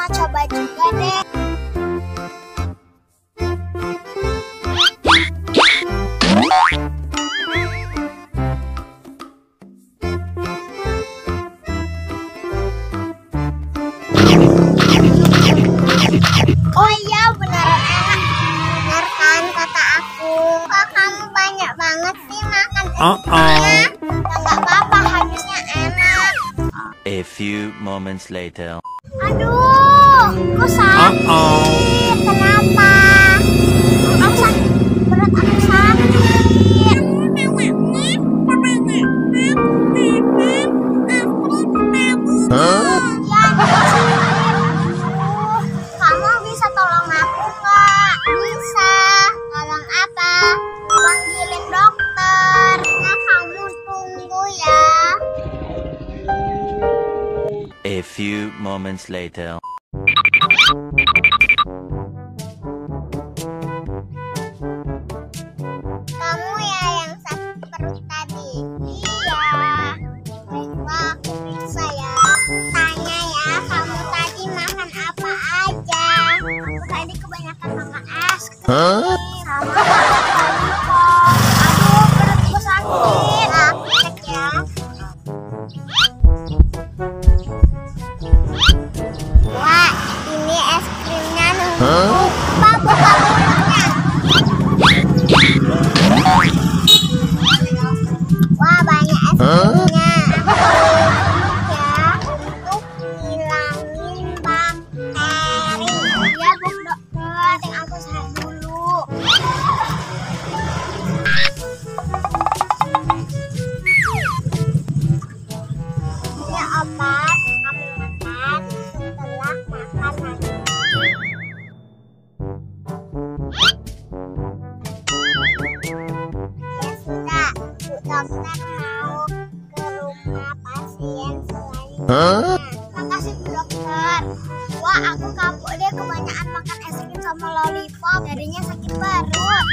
mau coba juga deh. Oh iya, beneran enak. Bener kan kata aku. Kok kamu banyak banget sih makan es krimnya? Ya nggak apa-apa, habisnya enak. A few moments later. Aduh, kok sakit? Kenapa? Aku sakit. Perut aku sakit. Ya, aku sakit. Aduh, kamu bisa tolong aku nggak? Bisa. Tolong apa? Panggilin dokter. Nah, kamu tunggu ya. A few moments later. Kamu ya yang sakit perut tadi? Iya. Baiklah, aku periksa ya. Tanya ya, kamu tadi makan apa aja? Aku tadi kebanyakan makan es krim. Sama makan lollipop. Aduh, perutku sakit. Nah, aku cek ya. Wah, ini es krimnya numpuk. Buka mulutnya. Wah, banyak es krimnya. Aku untuk hilangin bakteri. Ya, Bu Dokter, aku sehat dulu. Ini obat, kamu makan setelah makan nanti. Ya sudah, Bu Dokter mau ke rumah pasien selanjutnya. Makasih Bu Dokter. Wah, aku kapok deh kebanyakan makan es krim sama lollipop. Jadinya sakit perut.